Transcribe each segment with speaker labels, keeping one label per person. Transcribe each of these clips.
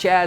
Speaker 1: 6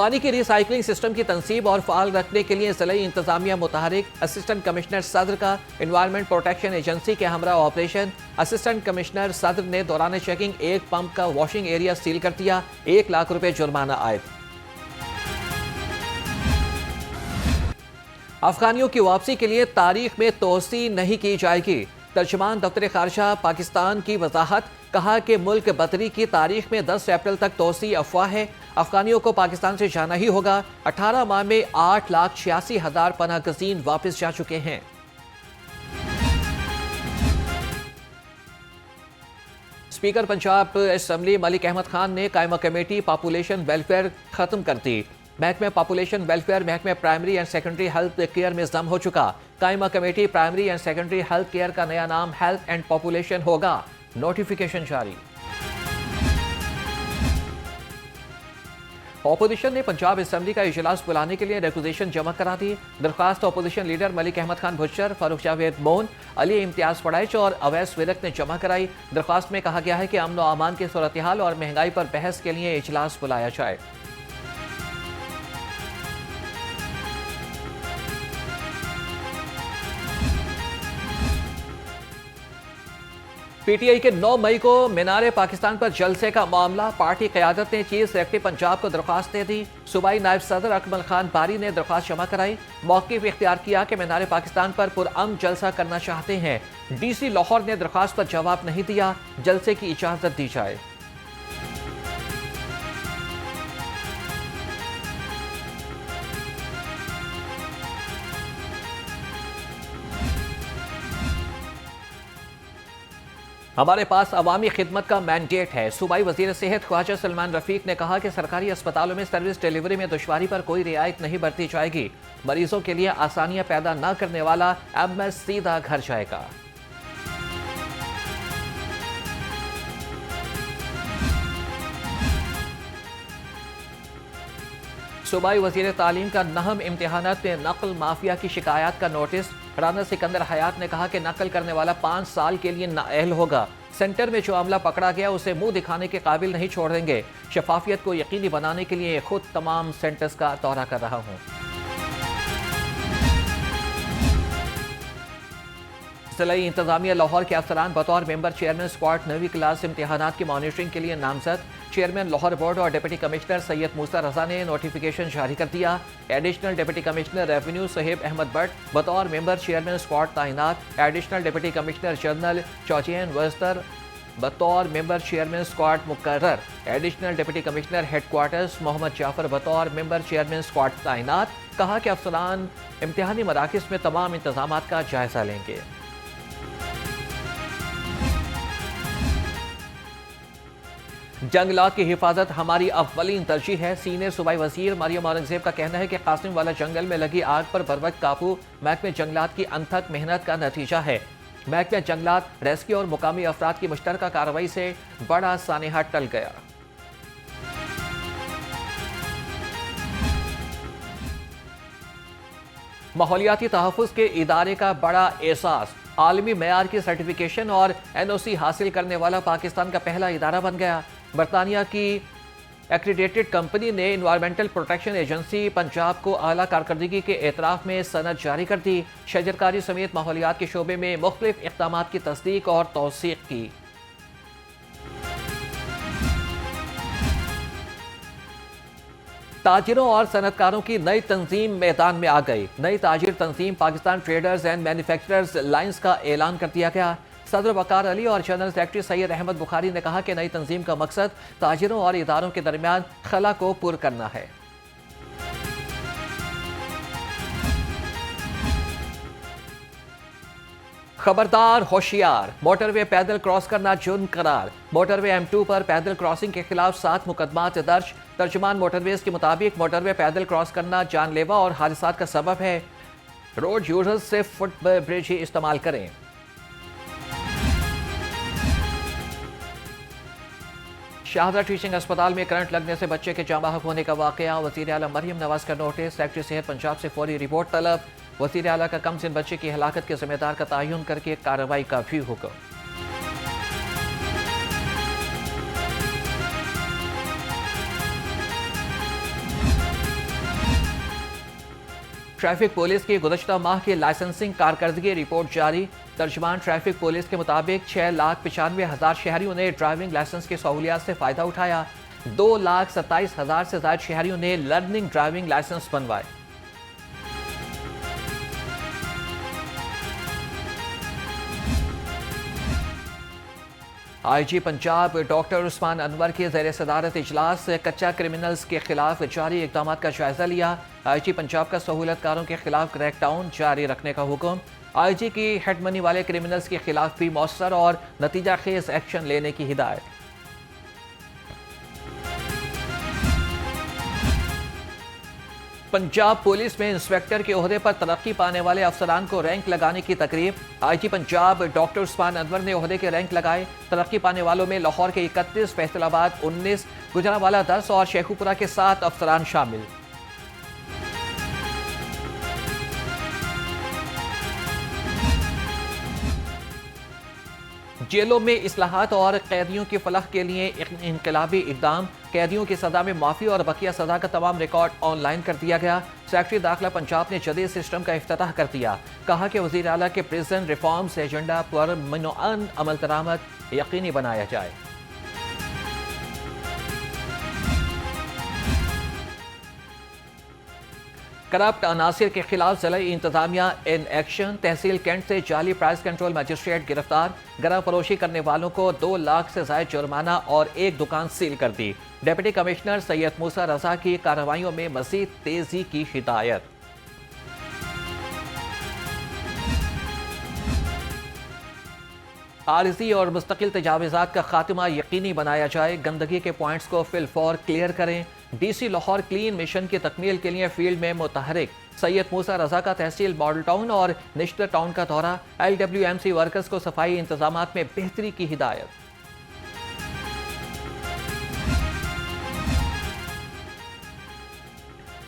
Speaker 1: پانی کی recycling system کی تنصیب اور فعال رکھنے کے لیے ضلعی انتظامیہ متحرک، اسسٹنٹ کمشنر صدر کا انوائرمنٹ پروٹیکشن ایجنسی کے ہمراہ آپریشن۔ اسسٹنٹ کمشنر صدر نے دوران چیکنگ ایک پمپ کا واشنگ ایریا سیل کر دیا، 1 لاکھ روپے جرمانہ عائد۔ افغانیوں کی واپسی کے لیے تاریخ میں توسیع نہیں کی جائے گی، ترجمان دفتر خارجہ پاکستان کی وضاحت۔ کہا کہ ملک بدری کی تاریخ میں 10 اپریل تک توسیع افواہ ہے، افغانیوں کو پاکستان سے جانا ہی ہوگا۔ 18 ماہ میں 8,86,000 پناہ گزین واپس جا چکے ہیں۔ اسپیکر پنجاب اسمبلی ملک احمد خان نے قائمہ کمیٹی پاپولیشن ویلفیئر ختم کر دی۔ محکمہ پاپولیشن ویلفیئر محکمہ primary and secondary health care میں ضم ہو چکا۔ قائمہ committee primary and secondary health care کا نیا نام ہیلتھ اینڈ پاپولیشن ہوگا، نوٹیفیکیشن جاری۔ اپوزیشن نے پنجاب اسمبلی کا اجلاس بلانے کے لیے ریکوزیشن جمع کرا دی۔ درخواست اپوزیشن لیڈر ملک احمد خان بھچر، فاروق جاوید مون، علی امتیاز پڑائچ اور اویس ورق نے جمع کرائی۔ درخواست میں کہا گیا ہے کہ امن و امان کی صورتحال اور مہنگائی پر بحث کے لیے اجلاس بلایا جائے۔ پی ٹی آئی کے 9 مئی کو مینار پاکستان پر جلسے کا معاملہ، پارٹی قیادت نے چیف سیکرٹری پنجاب کو درخواست دے دی۔ صوبائی نائب صدر اکمل خان باری نے درخواست جمع کرائی، موقف اختیار کیا کہ مینار پاکستان پر پرامن جلسہ کرنا چاہتے ہیں۔ ڈی سی لاہور نے درخواست پر جواب نہیں دیا، جلسے کی اجازت دی جائے۔ ہمارے پاس عوامی خدمت کا مینڈیٹ ہے، صوبائی وزیر صحت خواجہ سلمان رفیق نے کہا کہ سرکاری اسپتالوں میں سروس ڈیلیوری میں دشواری پر کوئی رعایت نہیں برتی جائے گی، مریضوں کے لیے آسانیاں پیدا نہ کرنے والا ایم ایس سیدھا گھر جائے گا۔ صوبائی وزیر تعلیم کا نہم امتحانات میں نقل مافیا کی شکایات کا نوٹس۔ رانا سکندر حیات نے کہا کہ نقل کرنے والا 5 سال کے لیے نااہل ہوگا، سینٹر میں جو عملہ پکڑا گیا اسے منہ دکھانے کے قابل نہیں چھوڑ دیں گے، شفافیت کو یقینی بنانے کے لیے خود تمام سینٹرز کا دورہ کر رہا ہوں۔ ضلعی انتظامیہ لاہور کے افسران بطور ممبر چیئرمین اسکواڈ 9ویں کلاس امتحانات کی مانیٹرنگ کے لیے نامزد۔ چیئرمین لاہور بورڈ اور ڈپٹی کمشنر سید موسیٰ رضا نے نوٹیفیکیشن جاری کر دیا۔ Additional deputy commissioner revenue Sohaib Ahmad Butt بطور ممبر چیئرمین اسکواڈ تعینات۔ ایڈیشنل ڈپٹی کمشنر جنرل چوچین وزدر بطور ممبر چیئرمین اسکواڈ مقرر۔ Additional deputy commissioner headquarters Muhammad Jafar بطور ممبر چیئرمین اسکواڈ تعینات۔ کہا کہ افسران امتحانی مراکز میں تمام انتظامات کا جائزہ لیں گے۔ جنگلات کی حفاظت ہماری اولین ترجیح ہے، سینئر صوبائی وزیر مریم اورنگزیب کا کہنا ہے کہ قاسم والا جنگل میں لگی آگ پر بروقت قابو محکمہ جنگلات کی انتھک محنت کا نتیجہ ہے۔ محکمہ جنگلات، ریسکیو اور مقامی افراد کی مشترکہ کارروائی سے بڑا سانحہ ٹل گیا۔ ماحولیاتی تحفظ کے ادارے کا بڑا احساس، عالمی معیار کی سرٹیفیکیشن اور این او سی حاصل کرنے والا پاکستان کا پہلا ادارہ بن گیا۔ برطانیہ کی ایکریڈیٹڈ کمپنی نے انوائرمنٹل پروٹیکشن ایجنسی پنجاب کو اعلیٰ کارکردگی کے اعتراف میں سند جاری کر دی۔ شجرکاری سمیت ماحولیات کے شعبے میں مختلف اقدامات کی تصدیق اور توثیق کی۔ تاجروں اور صنعتکاروں کی نئی تنظیم میدان میں آ گئی۔ نئی تاجر تنظیم Pakistan traders and manufacturers lines کا اعلان کر دیا گیا۔ صدر وقار علی اور جنرل سیکرٹری سید احمد بخاری نے کہا کہ نئی تنظیم کا مقصد تاجروں اور اداروں کے درمیان خلا کو پر کرنا ہے۔ خبردار ہوشیار، موٹر وے پیدل کراس کرنا جرم قرار۔ موٹر وے M2 پر پیدل کراسنگ کے خلاف 7 مقدمات درج۔ ترجمان موٹر ویز کے مطابق موٹر وے پیدل کراس کرنا جان لیوا اور حادثات کا سبب ہے۔ روڈ یوزرز سے فٹ برج ہی استعمال کریں۔ شاہدرہ ٹیچنگ اسپتال میں کرنٹ لگنے سے بچے کے جاں بحق ہونے کا واقعہ، وزیر اعلیٰ مریم نواز کا نوٹس، سیکرٹری صحت پنجاب سے فوری رپورٹ طلب۔ وزیر اعلیٰ کا کم سن بچے کی ہلاکت کے ذمہ دار کا تعین کر کے کارروائی کا بھی حکم۔ ٹریفک پولیس کی گزشتہ ماہ کی لائسنسنگ کارکردگی رپورٹ جاری۔ ترجمان ٹریفک پولیس کے مطابق 6,95,000 شہریوں نے ڈرائیونگ لائسنس کی سہولیات سے فائدہ اٹھایا۔ 2,27,000 سے زائد شہریوں نے لرننگ ڈرائیونگ لائسنس بنوائے۔ آئی جی پنجاب ڈاکٹر عثمان انور کی زیر صدارت اجلاس کچا کرمنلز کے خلاف جاری اقدامات کا جائزہ لیا۔ آئی جی پنجاب کا سہولت کاروں کے خلاف کریک ڈاؤن جاری رکھنے کا حکم۔ آئی جی کی ہیڈ منی والے کرمنلز کے خلاف بھی مؤثر اور نتیجہ خیز ایکشن لینے کی ہدایت۔ پنجاب پولیس میں انسپیکٹر کے عہدے پر ترقی پانے والے افسران کو رینک لگانے کی تقریب۔ آئی جی پنجاب ڈاکٹر عثمان انور نے عہدے کے رینک لگائے۔ ترقی پانے والوں میں لاہور کے 31، فیصل آباد 19، گجرانوالہ 10 اور شیخوپورہ کے 7 افسران شامل۔ جیلوں میں اصلاحات اور قیدیوں کی فلاح کے لیے انقلابی اقدام۔ قیدیوں کی سزا میں معافی اور بقیہ سزا کا تمام ریکارڈ آن لائن کر دیا گیا۔ سیکرٹری داخلہ پنجاب نے جدید سسٹم کا افتتاح کر دیا۔ کہا کہ وزیر اعلیٰ کے پریزن ریفارمز ایجنڈا پر منوعاً عمل درآمد یقینی بنایا جائے۔ کرپٹ عناصر کے خلاف ضلعی انتظامیہ ان ایکشن۔ تحصیل کینٹ سے جعلی پرائز کنٹرول مجسٹریٹ گرفتار۔ گرہ فروشی کرنے والوں کو 2 لاکھ سے زائد جرمانہ اور 1 دکان سیل کر دی۔ ڈپٹی کمشنر سید موسیٰ رضا کی کارروائیوں میں مزید تیزی کی ہدایت۔ عارضی اور مستقل تجاوزات کا خاتمہ یقینی بنایا جائے۔ گندگی کے پوائنٹس کو فی الفور کلیئر کریں۔ D C Lahore clean mission کی تکمیل کے لیے فیلڈ میں متحرک۔ سید موسیٰ رضا کا تحصیل ماڈل ٹاؤن اور نشتر ٹاؤن کا دورہ۔ LWMC ورکرز کو صفائی انتظامات میں بہتری کی ہدایت۔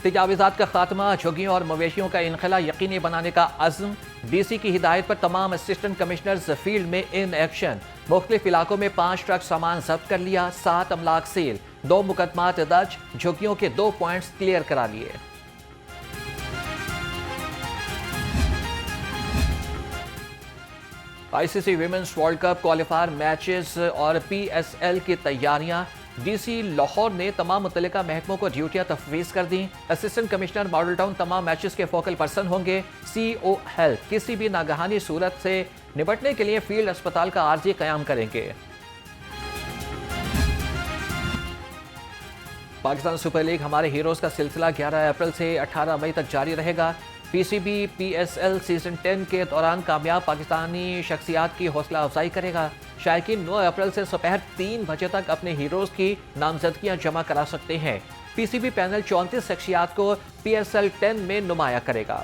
Speaker 1: تجاوزات کا خاتمہ، جھگیوں اور مویشیوں کا انخلا یقینی بنانے کا عزم۔ ڈی سی کی ہدایت پر تمام اسسٹنٹ کمشنرز فیلڈ میں ان ایکشن۔ مختلف علاقوں میں 5 ٹرک سامان ضبط کر لیا، 7 املاک سیل، 2 مقدمات درج، جھگیوں کے 2 پوائنٹس کلیئر کرا لیے۔ I C C women's world cup qualifier matches اور PSL کی تیاریاں۔ ڈی سی لاہور نے تمام متعلقہ محکموں کو ڈیوٹیاں تفویض کر دیں۔ اسسٹنٹ کمشنر ماڈل ٹاؤن تمام میچز کے فوکل پرسن ہوں گے۔ CO ہیلتھ کسی بھی ناگہانی صورت سے نمٹنے کے لیے فیلڈ اسپتال کا عارضی قیام کریں گے۔ پاکستان سپر لیگ ہمارے ہیروز کا سلسلہ 11 اپریل سے 18 مئی تک جاری رہے گا۔ PCB PSL سیزن 10 کے دوران کامیاب پاکستانی شخصیات کی حوصلہ افزائی کرے گا۔ شائقین 9 اپریل سے دوپہر 3 بجے تک اپنے ہیروز کی نامزدگیاں جمع کرا سکتے ہیں۔ PCB پینل 34 شخصیات کو PSL 10 میں نمایاں کرے گا۔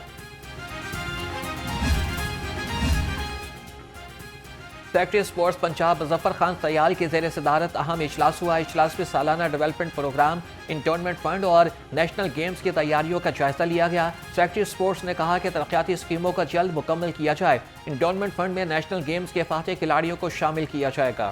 Speaker 1: سیکرٹری اسپورٹس پنجاب مظفر خان سیال کی زیر صدارت اہم اجلاس ہوا۔ اجلاس میں سالانہ ڈیولپمنٹ پروگرام، انٹونمنٹ فنڈ اور نیشنل گیمز کی تیاریوں کا جائزہ لیا گیا۔ سیکرٹری اسپورٹس نے کہا کہ ترقیاتی اسکیموں کا جلد مکمل کیا جائے۔ انٹونمنٹ فنڈ میں نیشنل گیمز کے فاتح کھلاڑیوں کو شامل کیا جائے گا۔